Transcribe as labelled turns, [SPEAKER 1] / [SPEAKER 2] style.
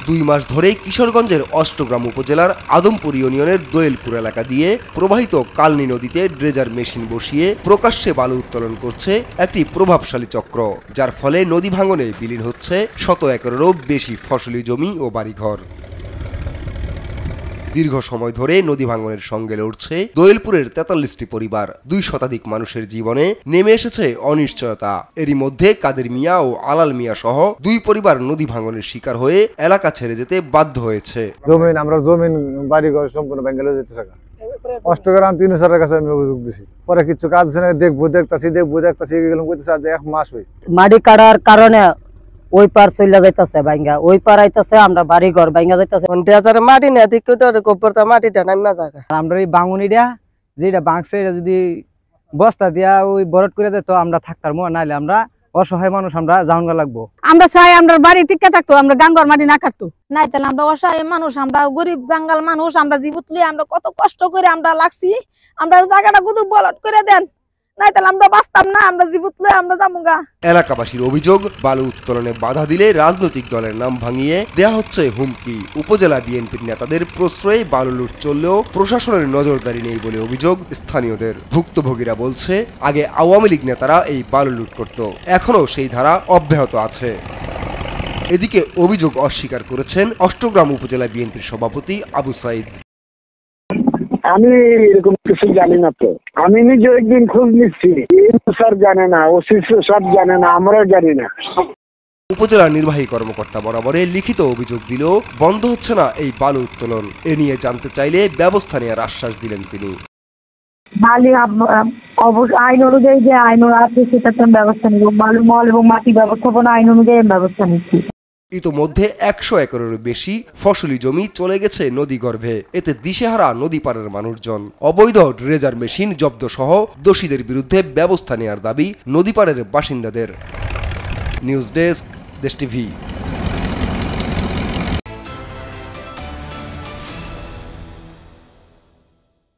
[SPEAKER 1] 2 মাস ধরে কিশোরগঞ্জের অষ্টগ্রাম উপজেলার আদমপুর ইউনিয়নের দোয়েলপুর এলাকা দিয়ে প্রবাহিত কালনী নদীতে ড্রেজার মেশিন বসিয়ে প্রকাশ্যে বালু উত্তোলন করছে একটি প্রভাবশালী চক্র, যার ফলে নদী ভাঙনে বিলীন হচ্ছে শত একরেরও বেশি ফসলি জমি ও বাড়িঘর। দীর্ঘ সময় ধরে নদী ভাঙনের সঙ্গে লড়ছে দোয়েলপুরের 43টি পরিবার। 2 শতাধিক মানুষের জীবনে নেমে এসেছে অনিশ্চয়তা। এরই মধ্যে কাদের মিয়া ও আলাল মিয়া সহ 2 পরিবার নদী ভাঙনের শিকার হয়ে এলাকা ছেড়ে যেতে বাধ্য হয়েছে।
[SPEAKER 2] আমরা জমিন বাড়িঘর সম্পূর্ণ ভেঙে যেতেছে। অষ্টগ্রাম 3 কাছে আমি অভিযোগ দিছি, পরে কিছু কাজ দেখতেছি গেলাম কইতেছে আজ 1 মাস হই।
[SPEAKER 3] মাটি কাটার কারণে ওই পার চলে যাইতেছে ভাঙ্গা, ওই পার আইতেছে আমরা বাড়ি ঘর ভাঙ্গা যাইতেছে।
[SPEAKER 4] মাটি না ঠিক করে মাটিটা নামা জায়গা
[SPEAKER 5] আমরা এই বাঙুনিটা যেটা বাংছে এটা যদি বস্তা দিয়া ওই বরট করে দিত আমরা থাকতাম, নাইলে আমরা অসহায় মানুষ আমরা জাউনগা লাগবো।
[SPEAKER 6] আমরা চাই আমরা বাড়ি টিকে থাকতো, আমরা গাঙ্গর মাটি না কাটতো, নাই তাহলে আমরা অসহায় মানুষ, আমরা গরিব গাঙ্গাল মানুষ, আমরা জীবতলি আমরা কত কষ্ট করে আমরা লাগছি, আমরা জায়গাটা গুদু বলট করে দেন, নাই তাহলে আমরা বাঁচতাম না, আমরা জীবতলি আমরা যামুগা।
[SPEAKER 1] এলাকাবাসীর অভিযোগ, বালু উত্তোলনে বাধা দিলে রাজনৈতিক দলের নাম ভাঙিয়ে দেয়া হচ্ছে হুমকি। উপজেলা বিএনপির নেতাদের প্রশ্রয়ে বালু লুট চললেও প্রশাসনের নজরদারি নেই বলে অভিযোগ স্থানীয়দের। ভুক্তভোগীরা বলছে, আগে আওয়ামী লীগ নেতারা এই বালু লুট করত, এখনো সেই ধারা অব্যাহত আছে। এদিকে অভিযোগ অস্বীকার করেছেন অষ্টগ্রাম উপজেলা বিএনপির সভাপতি আবু সাইদ।
[SPEAKER 7] আমি এরকম কিছু জানি না, তো আমি নিজে একদিন খোঁজ নিচ্ছি, স্যার জানে না, ওসি স্যার জানে না, আমরাও জানি না।
[SPEAKER 1] উপজেলা নির্বাহী কর্মকর্তা বরাবরে লিখিত অভিযোগ দিলেও বন্ধ হচ্ছে না এই বালু উত্তোলন। এ নিয়ে জানতে চাইলে ব্যবস্থা নেওয়ার আশ্বাস দিলেন তিনি।
[SPEAKER 8] আইন অনুযায়ী যে আইন আছে সেটাতে ব্যবস্থা নিব, বালু মল এবং মাটি ব্যবস্থাপনা আইন অনুযায়ী ব্যবস্থা নিচ্ছি।
[SPEAKER 1] ইতোমধ্যে 100 একরেরও বেশি ফসলি জমি চলে গেছে নদী গর্ভে। এতে দিশেহারা নদী পাড়ের মানুষজন। অবৈধ ড্রেজার মেশিন জব্দ সহ দোষীদের বিরুদ্ধে ব্যবস্থা নেওয়ার দাবি নদী পাড়ের বাসিন্দাদের। নিউজ ডেস্ক, দেশ টিভি।